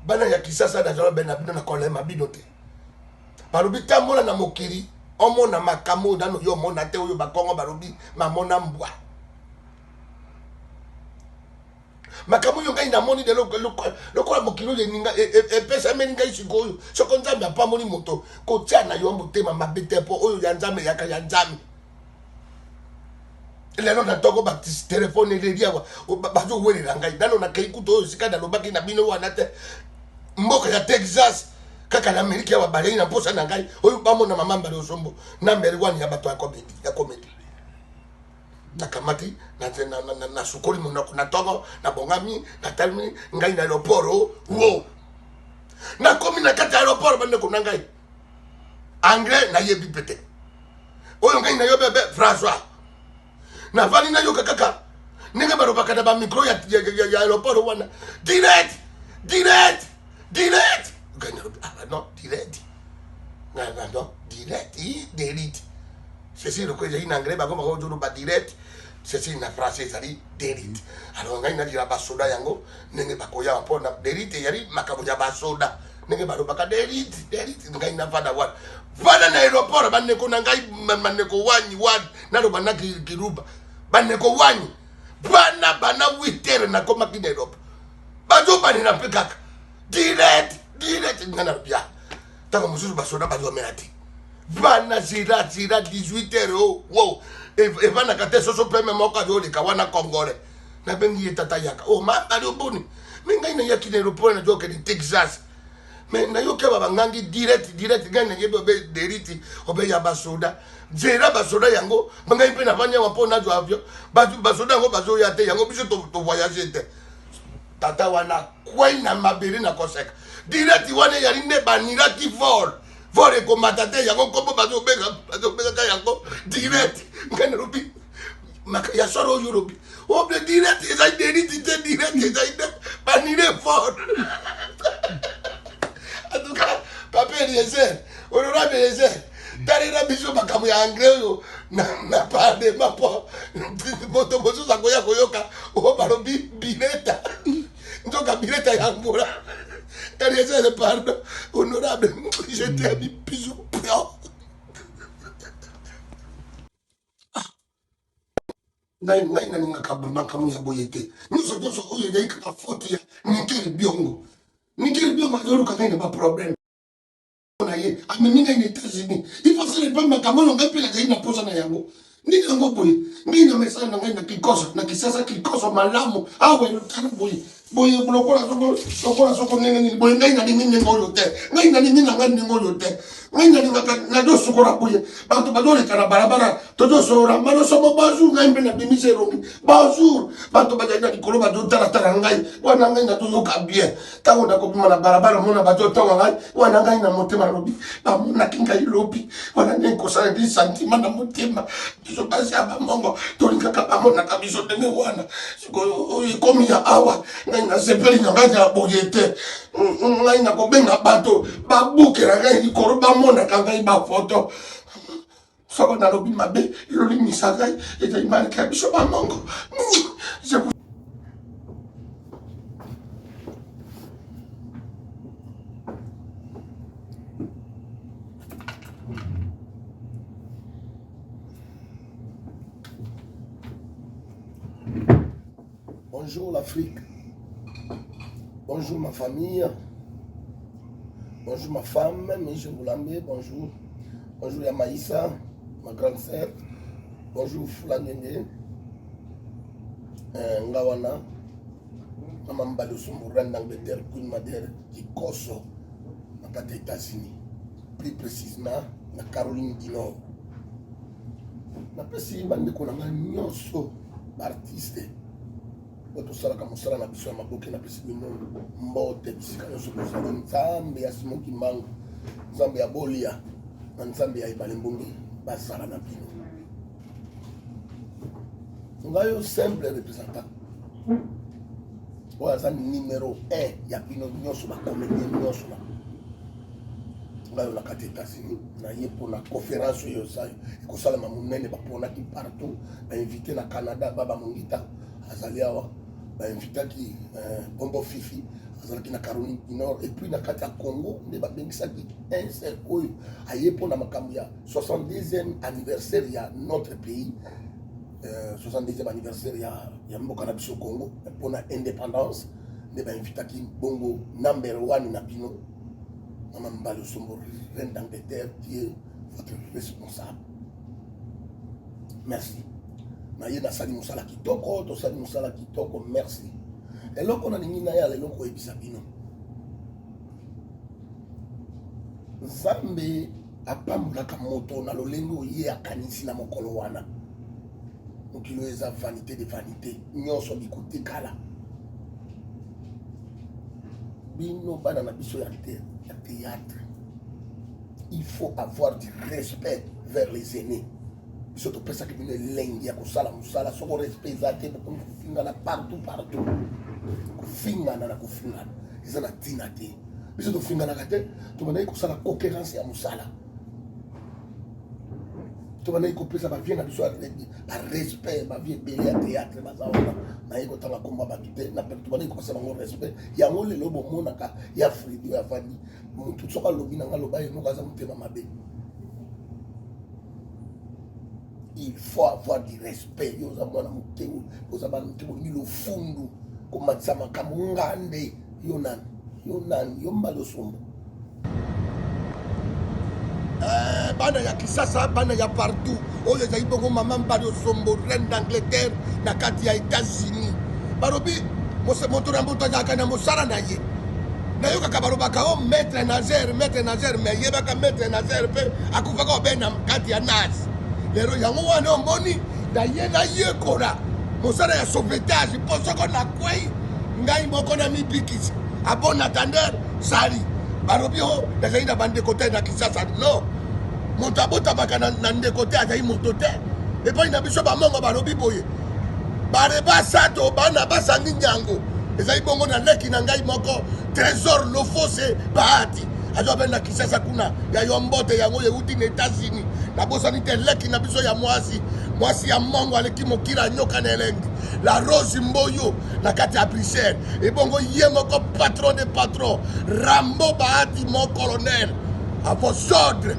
bana ya kisasa da jalo bena bino na kolema binote balobi tambola na mokili omona makamo dano yo mona te oyo bakongo balobi mamona mbwa makamo yo ngai na moni de lokola mokili oyo ninga epesa meni ngai sikoyo soko nzambe apamoni moto kotia na yo motema mabete po oyo ya nzambe yaka ya nzambe lelo na toko ba telefone lelia bazo welela ngai dano na kai kuto oyo sika da lobaki na bino wana te mboka ya Texas kaka na Amerika wa balei na posa na ngai oyo bamona mama mbale osombo na mbele wani ya bato ya komedi na kamati na sukoli mona na togo na bongami na talmi ngai na aeroport wo na komi na kata aeroport bande ko na ngai anglais na yebi pete oyo ngai na yo bebe François na vali na yo kaka ninga baro bakada ba micro ya aeroport wana direct non, direct. Non, direct. Direct. C'est le que j'ai en anglais, comme on dit direct. C'est une français, ça dit direct. Alors, on a dit la basoda yango, n'est pas quoi en pont, direct, et yari, makaboya basoda. N'est pas baka direct, on a une affaire d'avoir. Voilà l'aéroport, baneko nangai, maneko wani, nalo banaki kiruba. Baneko wani, bana 8 na koma ki Europe. Bazo bani na pekaka. Direct ngana bia tango mususu basoda bazo menati bana zira 18h wow evana kate soso preme moka do le kawana kongole na bengi etata yaka ma bali obuni minga ina yaki ne report na joke di Texas mais na yoke baba ngangi direct ngana yebe be deriti obe ya basoda zira basoda yango manga ipe na vanya wapo na jo avio basoda yango bazo ya te yango biso to voyager te tata wana kwai na mabere na koseka direct wana yali ne banira ki vol ko matate yango kombo bazo bega ka yango direct ngana rubi maka ya soro yurobi oble direct eza direct eza ide banire vol atuka papel yeser honorable yeser tarira biso makamu ya anglais yo na parle mapo moto bozo za koyoka o balobi bileta ndoka bileta ya ngora Eliezer le pardon honorable j'étais à mi bisou ngai na ninga kabuma kamu ya boyete niso oyo dai ka faute ya nikiri biongo ndio ka ngai na problème na ye aminga ni États-Unis il faut se pas makamolo ngai pela dai na posa na yango ni yango boye ngai na mesa na ngai na kikoso na kisasa kikoso malamu awe lutana boye boye lokola soko nene boye ngai na ningi ngoyo te ngai na ningi na ngani ngoyo te ngai na ninga na do sukora boye bantu badole kana barabara todo sora malo somo bazu ngai mbe na bimise rongi bazu bantu bajaina dikolo bado tara ngai wana ngai na to yoka bien tango na kopima na barabara mona bajo tonga ngai wana ngai na motema lobi ba mona kinga ilobi wana nengo sa di sentiment na motema biso basi aba mongo tolinga ka ba mona kabiso denge wana siko komi ya awa na sepeli na ngati ya boyete ngai na kobenga bato babukela ngai likolo bamona kangai bafoto soko nalobi mabe ilolimisa ngai ezali maleka biso bamongo. Bonjour l'Afrique. Bonjour ma famille. Bonjour ma femme, Michel Boulambe. Bonjour. Bonjour Yamaïssa, ma grande sœur. Bonjour Foulanende. Ngawana. Maman Mbalo Soumouran d'Angleterre, Queen Madère, Kikoso, dans les États-Unis. Plus précisément, la Caroline du Nord. Na pesi bande ko na nyonso artiste. Oto sala ka musala na biso na maboke na pesi bino mbote bisika nyonso ko sala nzambe ya simoki mango. Nzambe ya bolia, na nzambe ya ibale mbongi basala na bino. Ngayo simple représentant. Oya numéro 1 ya bino nyonso ba comédien nyonso na. Ngayo na kati États-Unis na ye pour la conférence yo sayo ko sala mamunene ba pona ki partout ba invité na Canada baba mongita azali awa ba invité ki Bombo Fifi azalaki na Caroline du Nord et puis na kati ya Congo nde babengisaki un seul oyo aye mpona makambo ya 62e anniversaire ya notre pays 62e anniversaire ya mboka na biso Congo mpona indépendance nde bainvitaki bongo number 1 na bino Mama Mbali Osombo, reine d'Angleterre, qui est votre responsable. Merci. Naye na sali musala kitoko, to sali musala kitoko, merci. Eloko na ningi na ya leloko ebisa bino. Nzambe apambulaka moto na lolenge ye akanisi na mokolo wana. Mokilo eza vanité de vanité, nyonso bikotikala. Bino bana na biso ya théâtre. Il faut avoir du respect vers les aînés. Surtout pour ça que bino lengi ya kosala musala soko respect zate beaucoup kufingana partout. Kufingana na kufingana. Eza na tina te. Biso to fingana kate, to bana kosala concurrence ya musala. To bana kopesa ba bien na biso ba respect, ba vie belé ya théâtre bazawana. Na yeko tanga komba bakite na to bana kopesa bango respect. Ya ngole lobo monaka ya Fridi ya Fadi. Mutu soka lobi na ngaloba ye mokaza mutema mabe. Il faut avoir du respect. Yoza mwana muteu, yoza bana muteu ni lo fundu komatsa makambo ngande yonan Mbali Osombo. Bana ya kisasa, bana ya partout. Oyo za ibongo Mama Mbali Osombo, reine d'Angleterre na kati ya États-Unis. Barobi moto na mboto ya kana mosala na ye. Na yoka kabarobaka o maître Nazer me yebaka maître Nazer pe akufaka obena kati ya Nas. Lero yango wana omoni da ye na ye kora. Mosala ya sauvetage posoko na kwei ngai moko na mibikisi. A bon attendeur, sali. Barobi ho, daza ina bande kote na kisasa. No. Monta bota baka na nde kote azayi motote. E pa ina biso ba mongo barobi boye. Bareba sato bana basangi nyango. Ezayi bongo na leki na ngai moko trésor lofose bahati. Azo benda kisasa kuna ya yombote yango yeuti na États-Unis. Na bosani te leki na biso ya mwasi ya mongo aleki mokira nyoka na elengi. La Rose Mboyo na kati ya Bruxelles. Et bongo ye moko patron de patron. Rambo Bahati mon colonel. A vos ordres.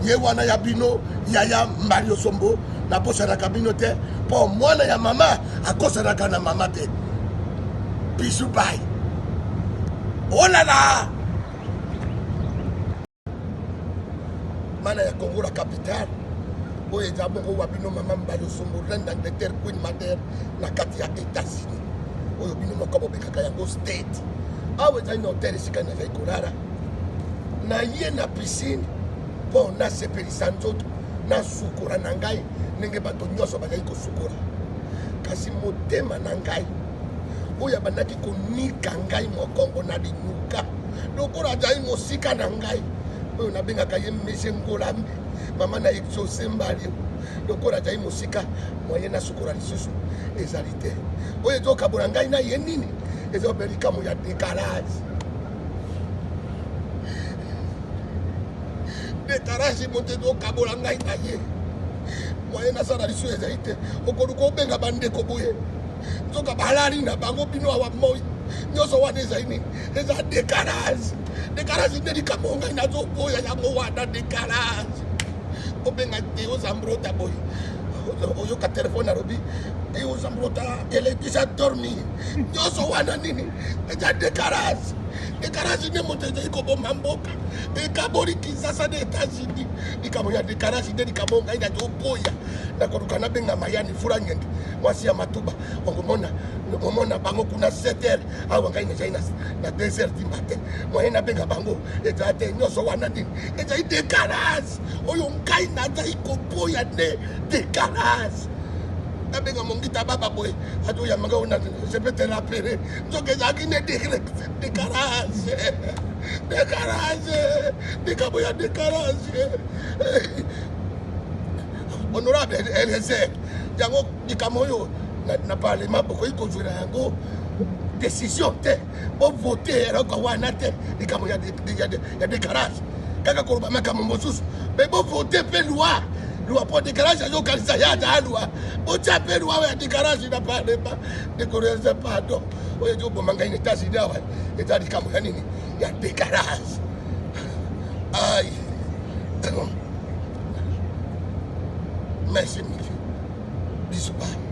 Ye wana ya bino ya Mbali Osombo. Na posa na kabino te. Po mwana ya mama akosa na kana mama te. Bisou bye. Oh là là. Mana ya Congo la capitale. Oye zabongo wabino Mama Mbali Osombo, reine d'Angleterre, Queen Mother na kati ya États-Unis. Oyo bino mokabo bekaka yango state. Awe za ina hotel sika na zai kolala. Na ye na piscine po na sepelisa nzoto na sukura na ngai ndenge bato nyonso bazali kosukura. Kasi motema na ngai oyo bandaki konika ngai mokongo na linyuka. Lokola azali mosika na ngai oyo nabengaka ye Mese Ngolambi. Mama na exaucé Mbali. Lokola azali mosika moyen na sukura lisusu ezali te. Oyo ezokabola ngai na ye nini ezobelika mo ya décalage. Décalage moto ezokabola ngai na ye moyen na sala lisusu ezali te. Okoluka obenga bandeko boye nzoka balali na bango bino awa moi nyonso wana ezali nini eza décalage. Décalage nde likambo ngai nazoboya yango wana décalage. Obenga Théo Zambrota boy. Oyo ka telefone alobi Théo Zambrota elle est déjà dormi. Nyoso wana nini eza décalage. Décalage ne moto ezali koboma mboka. Ekaboli kisasa de États-Unis. Likambo ya décalage nde likambo ngai nazoboya. Nakoluka nabenga Mayani Fula Ngende mwasi ya Matuba. Omona bango kuna 7h awa ngai nezali na 2h du matin. Moyen nabenga bango eza te nyonso wana nini ezali décalage. Oyo ngai nazali koboya ne décalage. Nabenga mongita baba boy ato ya manga ona je peux te rappeler nzoka ezalaki ne décalage. Décalage ya décalage. Honorable LSR yango likambo oyo na parlement bokoki kozwela yango décision te bo voter eloko wana te likambo ya décalage kaka koloba makambo mosusu me bo voter mpe loi Loi pour décalage, je kanisa ya ta loi. O chape loi ya décalage na pas de pas. De connaître pardon. O yo bo manga ine tasi dawa. Eta di kamu nini? Ya décalage. Aïe. Merci, monsieur. Bisous.